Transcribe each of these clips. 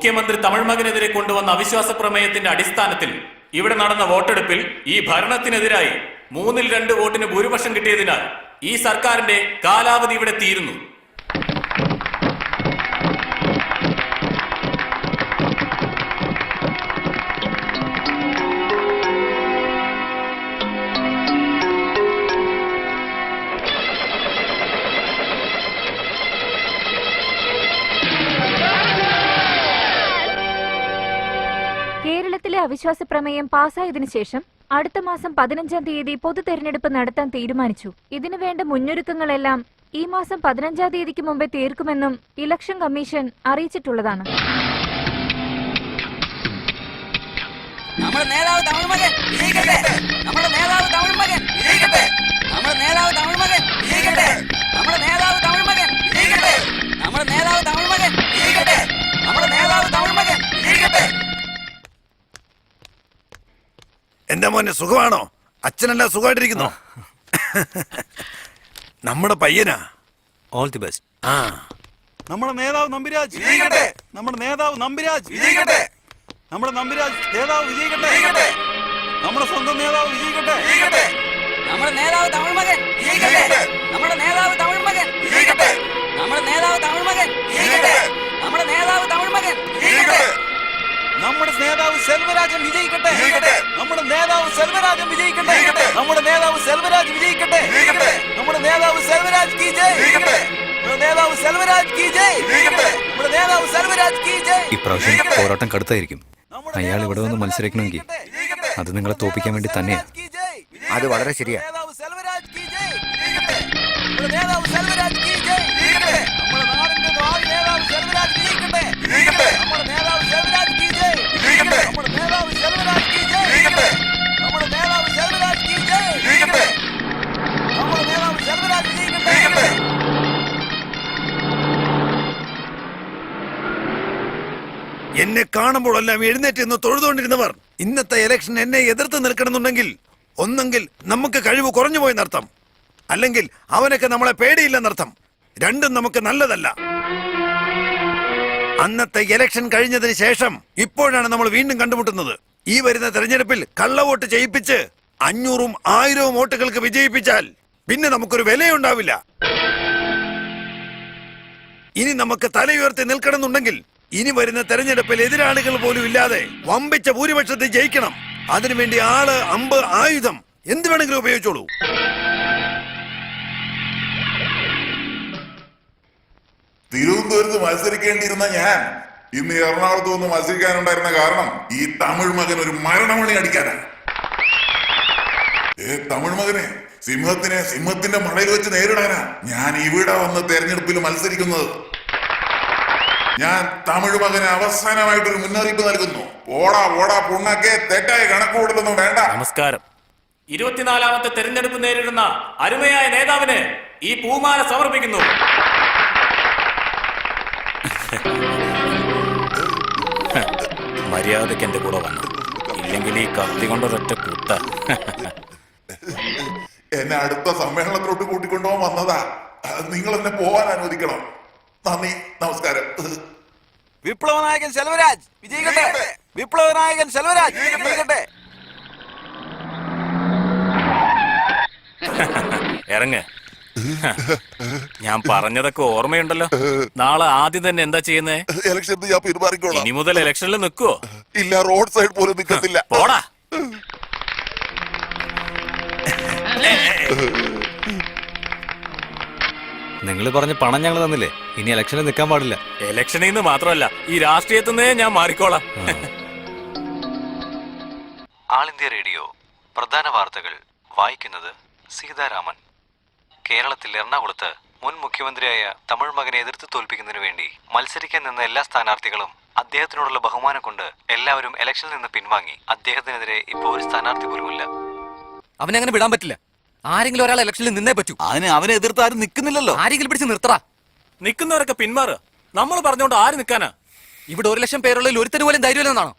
മുഖ്യമന്ത്രി തമിഴ് മകനെതിരെ കൊണ്ടുവന്ന അവിശ്വാസ പ്രമേയത്തിന്റെ അടിസ്ഥാനത്തിൽ ഇവിടെ നടന്ന വോട്ടെടുപ്പിൽ ഈ ഭരണത്തിനെതിരായി 2/3 വോട്ടിന് ഭൂരിപക്ഷം കിട്ടിയതിനാൽ ഈ സർക്കാരിന്റെ കാലാവധി ഇവിടെ തീരുന്നു. കേരളത്തിലെ അവിശ്വാസ പ്രമേയം പാസ്സായതിനു ശേഷം അടുത്ത മാസം 15-ാം തീയതി പൊതു തെരഞ്ഞെടുപ്പ് നടത്താൻ തീരുമാനിച്ചു. ഇതിനുവേണ്ട മുന്നൊരുക്കങ്ങളെല്ലാം ഈ മാസം 15-ാം തീയതിക്ക് മുമ്പേ തീർക്കുമെന്നും ഇലക്ഷൻ കമ്മീഷൻ അറിയിച്ചിട്ടുള്ളതാണ്. എന്റെ മോനെ സുഖമാണോ? അച്ഛനെല്ലാം സുഖമായിട്ടിരിക്കുന്നു. നമ്മുടെ പയ്യനാ. All the best. നമ്മുടെ നേതാവ് നമ്പിരാജ് വിജയിക്കട്ടെ. നമ്മുടെ നേതാവ് നമ്പിരാജ് വിജയിക്കട്ടെ. നമ്മുടെ നമ്പിരാജ് നേതാവ് വിജയിക്കട്ടെ. നമ്മുടെ സ്വന്തം നേതാവ് വിജയിക്കട്ടെ. നമ്മുടെ നേതാവ് തമിഴ് മകൻ വിജയിക്കട്ടെ. നമ്മുടെ നേതാവ് തമിഴ് മകൻ വിജയിക്കട്ടെ. നമ്മുടെ നേതാവ് തമിഴ് മകൻ വിജയിക്കട്ടെ. നമ്മുടെ നേതാവ് തമിഴ് മകൻ വിജയിക്കട്ടെ. നമ്മുടെ നേതാവ് സെൽവരാജൻ വിജയിക്കട്ടെ. നമ്മുടെ നേതാവ് സെൽവരാജൻ വിജയിക്കട്ടെ. നമ്മുടെ നേതാവ് സെൽവരാജ് വിജയിക്കട്ടെ. നമ്മുടെ നേതാവ് സെൽവരാജ് കി ജയ്. നമ്മുടെ നേതാവ് സെൽവരാജ് കി ജയ്. നമ്മുടെ നേതാവ് സെൽവരാജ് കി ജയ്. ഇപ്രാവശ്യം പോരാട്ടം കടുത്തായിരിക്കും. അയാൾ ഇവിടെ വന്ന് മത്സരിക്കണമെങ്കിൽ അത് നിങ്ങളെ തോപ്പിക്കാൻ വേണ്ടി തന്നെയാ. അത് വളരെ ശരിയാ. എന്നെ കാണുമ്പോഴെല്ലാം എഴുന്നേറ്റ് നിന്ന് തൊഴുതുകൊണ്ടിരുന്നവർ ഇന്നത്തെ ഇലക്ഷൻ എന്നെ എതിർത്ത് നിൽക്കണമെന്നുണ്ടെങ്കിൽ ഒന്നെങ്കിൽ നമുക്ക് കഴിവ് കുറഞ്ഞു പോയെന്നർത്ഥം, അല്ലെങ്കിൽ അവനൊക്കെ നമ്മളെ പേടിയില്ലെന്നർത്ഥം. രണ്ടും നമുക്ക് നല്ലതല്ല. അന്നത്തെ ഇലക്ഷൻ കഴിഞ്ഞതിന് ശേഷം ഇപ്പോഴാണ് നമ്മൾ വീണ്ടും കണ്ടുമുട്ടുന്നത്. ഈ വരുന്ന തെരഞ്ഞെടുപ്പിൽ കള്ളവോട്ട് ചെയ്യിപ്പിച്ച് 500ഉം 1000ഉം വോട്ടുകൾക്ക് വിജയിപ്പിച്ചാൽ പിന്നെ നമുക്കൊരു വിലയുണ്ടാവില്ല. ഇനി നമുക്ക് തലയുയർത്തി നിൽക്കണമെന്നുണ്ടെങ്കിൽ ഇനി വരുന്ന തെരഞ്ഞെടുപ്പിൽ എതിരാളികൾ പോലും ഇല്ലാതെ വമ്പിച്ച ഭൂരിപക്ഷത്തിൽ ജയിക്കണം. അതിനുവേണ്ടി ആള്, അമ്പ്, ആയുധം എന്ത് വേണമെങ്കിലും ഉപയോഗിച്ചോളൂ. തിരുവനന്തപുരത്ത് മത്സരിക്കേണ്ടിയിരുന്ന ഞാൻ ഇന്ന് എറണാകുളത്ത് വന്ന് മത്സരിക്കാനുണ്ടായിരുന്ന കാരണം ഈ തമിഴ് മകൻ ഒരു മരണമണി അടിക്കാനാണ്. തമിഴ് മകനെ സിംഹത്തിന്റെ മടയിൽ വെച്ച് നേരിടാനാ ഞാൻ ഇവിടെ വന്ന് തെരഞ്ഞെടുപ്പിൽ മത്സരിക്കുന്നത്. ഞാൻ തമിഴ് മകന് അവസാനമായിട്ടൊരു മുന്നറിയിപ്പ് നൽകുന്നു. ഓടാ പുണ്ണക്കെ തെറ്റായ കണക്കുകൂടലൊന്നും വേണ്ട. നമസ്കാരം. 24-ാമത്തെ തെരഞ്ഞെടുപ്പ് നേരിടുന്ന അരുമയായ നേതാവിന് ഈ പൂമാല സമർപ്പിക്കുന്നു. മര്യാദക്ക് എന്റെ കൂടെ വന്നു, ഇല്ലെങ്കിൽ ഈ കത്തി കൊണ്ടൊരൊറ്റ കുത്ത. എന്നെ അടുത്ത സമ്മേളനത്തിലോട്ട് കൂട്ടിക്കൊണ്ടുപോകാൻ വന്നതാ. നിങ്ങൾ എന്നെ പോവാൻ അനുവദിക്കണം. നന്ദി, നമസ്കാരം. വിപ്ലവ നായകൻ സെൽവരാജ് വിജയിക്കട്ടെ. വിപ്ലവ നായകൻ സെൽവരാജ് വിജയിക്കട്ടെ. ഇറങ്ങ്. ഞാൻ പറഞ്ഞതൊക്കെ ഓർമ്മയുണ്ടല്ലോ. നാളെ ആദ്യം തന്നെ എന്താ ചെയ്യുന്നേ? ഇലക്ഷൻ ഞാൻ പെരുമാറിക്കോളാം. ഇനി മുതൽ ഇലക്ഷനിൽ നിൽക്കുവോ? ഇല്ല, റോഡ് സൈഡ് പോലും നിൽക്കത്തില്ല. പോടാ. നിങ്ങൾ പറഞ്ഞ പണം ഞങ്ങൾ തന്നില്ലേ, ഇനി ഇലക്ഷനിൽ നിൽക്കാൻ പാടില്ല. ഇലക്ഷനിൽ നിന്ന് മാത്രമല്ല, ഈ രാഷ്ട്രീയത്തിൽ നിന്നേ ഞാൻ മാറിക്കോളാം. ആൾ ഇന്ത്യ റേഡിയോ പ്രധാന വാർത്തകൾ വായിക്കുന്നത് സീതാരാമൻ. കേരളത്തിൽ എറണാകുളത്ത് മുൻ മുഖ്യമന്ത്രിയായ തമിഴ് മകനെ എതിർത്ത് തോൽപ്പിക്കുന്നതിനു വേണ്ടി മത്സരിക്കാൻ നിന്ന എല്ലാ സ്ഥാനാർത്ഥികളും അദ്ദേഹത്തിനോടുള്ള ബഹുമാനം കൊണ്ട് എല്ലാവരും ഇലക്ഷനിൽ നിന്ന് പിൻവാങ്ങി. അദ്ദേഹത്തിനെതിരെ ഇപ്പോൾ ഒരു സ്ഥാനാർത്ഥി പോലുമില്ല. അവനെ അങ്ങനെ വിടാൻ പറ്റില്ല. ആരെങ്കിലും ഒരാൾ ഇലക്ഷനിൽ നിന്നേ പറ്റൂ. അവനെ എതിർത്ത് ആരും നിൽക്കുന്നില്ലല്ലോ. ആരെങ്കിലും പിടിച്ച് നിർത്തറ. നിൽക്കുന്നവരൊക്കെ പിന്മാറുക. നമ്മൾ പറഞ്ഞോണ്ട് ആര് നിൽക്കാനാ? ഇവിടെ 1 ലക്ഷം പേരുള്ള ഒരുത്തന് പോലും ധൈര്യമില്ലെന്നാണോ?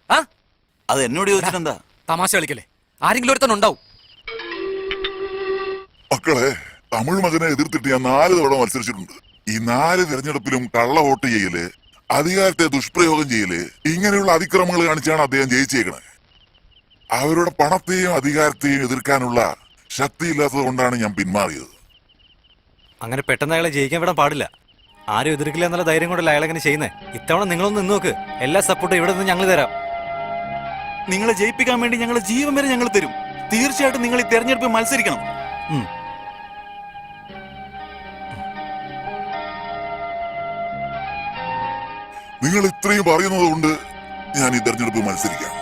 അത് എന്നോട് ചോദിച്ചിട്ടെന്താ? തമാശ കളിക്കല്ലേ. ആരെങ്കിലും ഒരുത്തൻ ഉണ്ടാവും. മക്കളെ, തമിഴ് മകനെ എതിർത്തിട്ട് ഞാൻ 4 തവണ മത്സരിച്ചിട്ടുണ്ട്. ഈ 4 തെരഞ്ഞെടുപ്പിലും കള്ള വോട്ട് ചെയ്യല് അധികാരത്തെ ദുഷ്പ്രയോഗം ചെയ്യല് ഇങ്ങനെയുള്ള അതിക്രമങ്ങൾ കാണിച്ചാണ് അദ്ദേഹം ജയിച്ചേക്കണത്. അവരുടെ പണത്തെയും അധികാരത്തെയും എതിർക്കാനുള്ള ശക്തിയില്ലാത്തത് കൊണ്ടാണ് ഞാൻ പിന്മാറിയത്. അങ്ങനെ പെട്ടെന്ന് അയാളെ ജയിക്കാൻ വിടാൻ പാടില്ല. ആരും എതിർക്കില്ല എന്നുള്ള ധൈര്യം കൊണ്ടല്ല അയാളെങ്ങനെ ചെയ്യുന്നത്. ഇത്തവണ നിങ്ങളൊന്ന് നിന്ന് നോക്ക്. എല്ലാ സപ്പോർട്ടും ഇവിടെ നിന്ന് ഞങ്ങൾ തരാം. നിങ്ങളെ ജയിപ്പിക്കാൻ വേണ്ടി ഞങ്ങളുടെ ജീവൻ വരെ ഞങ്ങൾ തരും. തീർച്ചയായിട്ടും നിങ്ങൾ ഈ തെരഞ്ഞെടുപ്പിൽ മത്സരിക്കണം. നിങ്ങൾ ഇത്രയും പറയുന്നത് കൊണ്ട് ഞാൻ ഈ തെരഞ്ഞെടുപ്പ് മത്സരിക്കാം.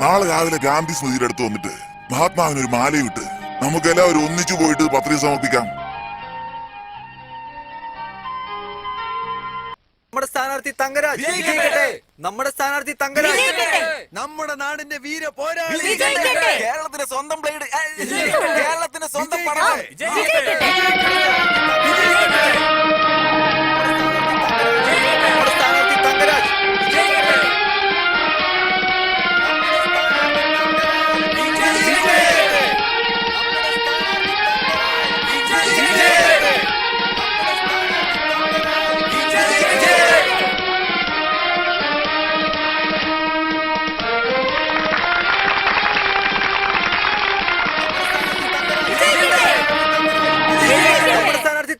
നാളെ രാവിലെ ഗാന്ധി സ്മൃതിയുടെ അടുത്ത് വന്നിട്ട് മഹാത്മാവിനൊരു മാലയിട്ട് നമുക്കെല്ലാവരും ഒന്നിച്ചു പോയിട്ട് പത്രിക സമർപ്പിക്കാം. നമ്മുടെ സ്ഥാനാർത്ഥി തങ്കരാജ് വിജയിക്കട്ടെ. നമ്മുടെ സ്ഥാനാർത്ഥി തങ്കരാജ് നമ്മുടെ നാടിന്റെ വീര പോരാളി കേരളത്തിന്റെ സ്വന്തം ബ്ലേഡ്, കേരളത്തിന്റെ സ്വന്തം പണം. നമ്മുടെ സ്ഥാനാർത്ഥി തങ്കരാജ്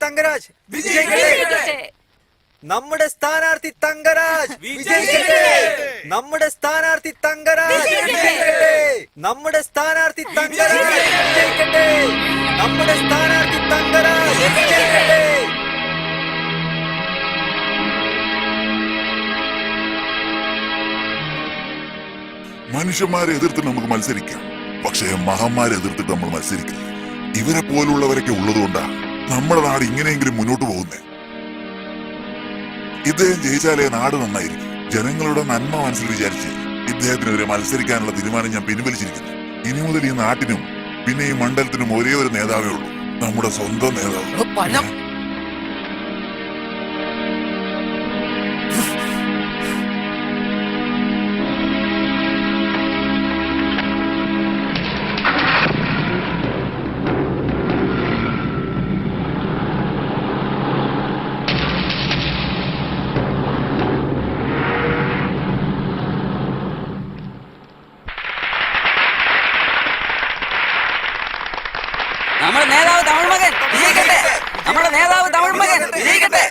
തങ്കരാജ് വിജയിക്കട്ടെ. നമ്മുടെ സ്ഥാനാർത്ഥി തങ്കരാജ് വിജയിക്കട്ടെ. നമ്മുടെ സ്ഥാനാർത്ഥി തങ്കരാജ് വിജയിക്കട്ടെ. നമ്മുടെ സ്ഥാനാർത്ഥി തങ്കരാജ് വിജയിക്കട്ടെ. നമ്മുടെ സ്ഥാനാർത്ഥി തങ്കരാജ് വിജയിക്കട്ടെ. മനുഷ്യന്മാരെ എതിർത്ത് നമുക്ക് മത്സരിക്കാം, പക്ഷേ മഹാന്മാരെ എതിർത്തിട്ട് നമ്മൾ മത്സരിക്കില്ല. ഇവരെ പോലുള്ളവരൊക്കെ ഉള്ളതുകൊണ്ടാണ് നമ്മുടെ നാട് ഇങ്ങനെയെങ്കിലും മുന്നോട്ട് പോകുന്നത്. ഇദ്ദേഹം ജയിച്ചാലേ നാട് നന്നായിരിക്കും. ജനങ്ങളുടെ നന്മ മനസ്സിൽ വിചാരിച്ച് ഇദ്ദേഹത്തിനെതിരെ മത്സരിക്കാനുള്ള തീരുമാനം ഞാൻ പിൻവലിച്ചിരിക്കുന്നു. ഇനി മുതൽ ഈ നാട്ടിനും പിന്നെ ഈ മണ്ഡലത്തിനും ഒരേ ഒരു നേതാവേ ഉള്ളൂ, നമ്മുടെ സ്വന്തം നേതാവ്. നമ്മുടെ നേതാവ് തമിഴ് മകൻ വിജയിക്കട്ടെ. നമ്മുടെ നേതാവ് തമിഴ് മകൻ വിജയിക്കട്ടെ.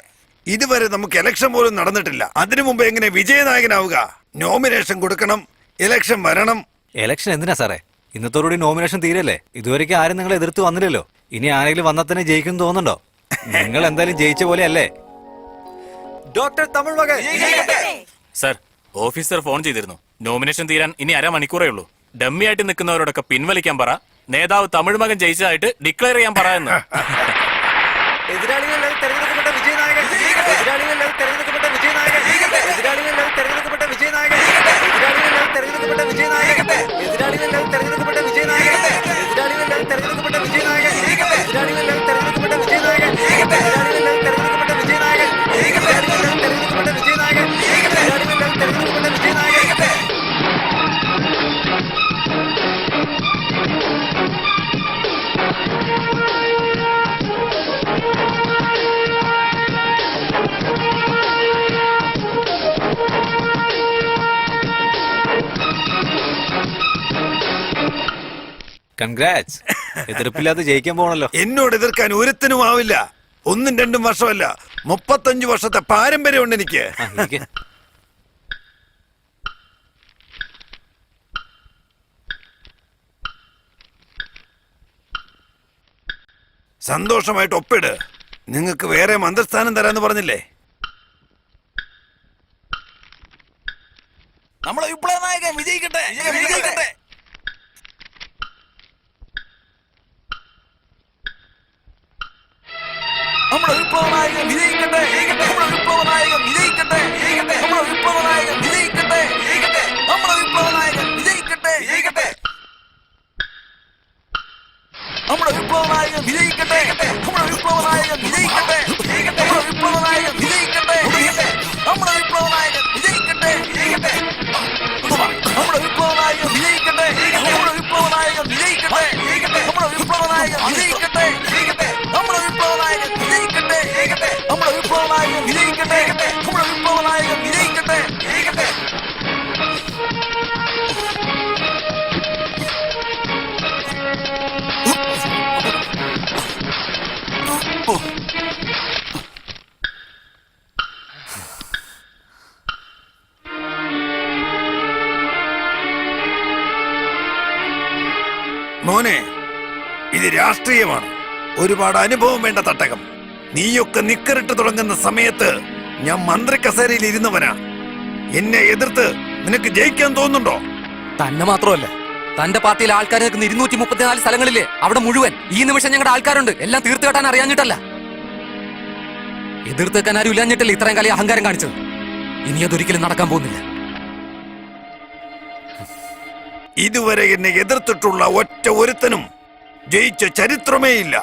ഇതുവരെ നമുക്ക് ഇലക്ഷൻ പോലും നടന്നിട്ടില്ല. അതിനു മുമ്പ് എങ്ങനെ വിജയനായകനാവുക? നോമിനേഷൻ കൊടുക്കണം, ഇലക്ഷൻ വരണം. ഇലക്ഷൻ എന്തിനാ സാറേ? ഇന്നത്തോടുകൂടി നോമിനേഷൻ തീരല്ലേ? ഇതുവരെയ്ക്ക് ആരും നിങ്ങളെ എതിർത്ത് വന്നില്ലല്ലോ. ഇനി ആരെങ്കിലും വന്നാൽ തന്നെ ജയിക്കും തോന്നുന്നുണ്ടോ? നിങ്ങൾ എന്തായാലും ജയിച്ച പോലെയല്ലേ? ഡോക്ടർ തമിഴ് മകൻ സർ, ഓഫീസർ ഫോൺ ചെയ്തിരുന്നു. നോമിനേഷൻ തീരാൻ ഇനി അരമണിക്കൂറേ ഉള്ളൂ. ഡമ്മി ആയിട്ട് നിൽക്കുന്നവരോടൊക്കെ പിൻവലിക്കാൻ പറ. നേതാവ് തമിഴ് മകൻ ജയിച്ചതായിട്ട് ഡിക്ലെയർ ചെയ്യാൻ പറയുന്നു. എതിരാളികളിൽ തെരഞ്ഞെടുക്കപ്പെട്ട വിജയനായകൻ. എതിരാളികളിൽ തെരഞ്ഞെടുക്കപ്പെട്ട വിജയനായകൻ. എതിരാളികളിൽ തെരഞ്ഞെടുക്കപ്പെട്ട വിജയനായകൻ. എതിരാളികളിൽ തെരഞ്ഞെടുക്കപ്പെട്ട വിജയനായകൻ. എതിരാളികളിൽ തെരഞ്ഞെടുക്കപ്പെട്ട വിജയനായകൻ. എതിരാളികളിൽ തെരഞ്ഞെടുക്കപ്പെട്ട വിജയനായകൻ. എതിരാളികളിൽ തെരഞ്ഞെടുക്കപ്പെട്ട വിജയനായകൻ. എതിരാളികളിൽ തെരഞ്ഞെടുക്കപ്പെട്ട വിജയനായകൻ. എതിരാളികളിൽ തെരഞ്ഞെടുക്കപ്പെട്ട വിജയനായകൻ. എതിരാളികളിൽ തെരഞ്ഞെടുക്കപ്പെട്ട വിജയനായകൻ. കൺഗ്രാറ്റ്സ്. എതിർപ്പില്ലാതെ ജയിക്കാൻ പോകണല്ലോ. എന്നോട് എതിർക്കാൻ ഒരുത്തിനും ആവില്ല. 1-2 വർഷമല്ല, 35 വർഷത്തെ പാരമ്പര്യമുണ്ട് എനിക്ക്. സന്തോഷമായിട്ട് ഒപ്പിട്. നിങ്ങൾക്ക് വേറെ മന്ത്രിസ്ഥാനം തരാന്ന് പറഞ്ഞില്ലേ? നമ്മുടെ വിപ്ലവ നായകൻ വിജയിക്കട്ടെ. വിജയിക്കട്ടെ. നമ്മുടെ വിപ്ലവ നായകൻ വിജയിക്കട്ടെ. നമ്മുടെ വിപ്ലവ നായകൻ വിജയിക്കട്ടെ. നമ്മുടെ വിപ്ലവ നായകൻ വിജയിക്കട്ടെ. നമ്മുടെ വിപ്ലവ നായകൻ വിജയിക്കട്ടെ. നമ്മുടെ വിപ്ലവ നായകൻ വിജയിക്കട്ടെ. നമ്മുടെ വിപ്ലവ നായകൻ വിജയിക്കട്ടെ. നമ്മുടെ വിപ്ലവ നായകൻ വിജയിക്കട്ടെ. നമ്മുടെ വിപ്ലവ നായകൻ വിജയിക്കട്ടെ. നമ്മുടെ വിപ്ലവ നായകൻ വിജയിക്കട്ടെ. നമ്മുടെ വിപ്ലവ നായകൻ വിജയിക്കട്ടെ. നമ്മുടെ വിപ്ലവ നായകൻ വിജയിക്കട്ടെ. നമ്മുടെ വിപ്ലവ നായകൻ വിജയിക്കട്ടെ. നമ്മുടെ വിപ്ലവനായകൻ വിജയിക്കട്ടെ. നമ്മുടെ വിപ്ലവനായകൻ വിജയിക്കട്ടെ. മോനെ, ഇത് രാഷ്ട്രീയമാണ്. ഒരുപാട് അനുഭവം വേണ്ട തട്ടകം. നീയൊക്കെ നിക്കറിട്ട് തുടങ്ങുന്ന സമയത്ത് ഞാൻ മന്ത്രി കസേരയിൽ ഇരുന്നവനാ. എന്നെ എതിർത്ത് നിനക്ക് ജയിക്കാൻ തോന്നുന്നുണ്ടോ? തന്നെ മാത്രമല്ല, തന്റെ പാർട്ടിയിലെ ആൾക്കാർ നിൽക്കുന്ന 234 സ്ഥലങ്ങളില്ലേ, അവിടെ മുഴുവൻ ഈ നിമിഷം ഞങ്ങളുടെ ആൾക്കാരുണ്ട്. എല്ലാം തീർത്തു കെട്ടാൻ അറിയാഞ്ഞിട്ടല്ല, എതിർത്ത് വെക്കാൻ ആരും ഇല്ലാഞ്ഞിട്ടല്ലേ ഇത്രയും കാലം അഹങ്കാരം കാണിച്ചത്. ഇനി അതൊരിക്കലും നടക്കാൻ പോകുന്നില്ല. ഇതുവരെ എന്നെ എതിർത്തിട്ടുള്ള ഒറ്റ ഒരുത്തനും ജയിച്ച ചരിത്രമേ ഇല്ല.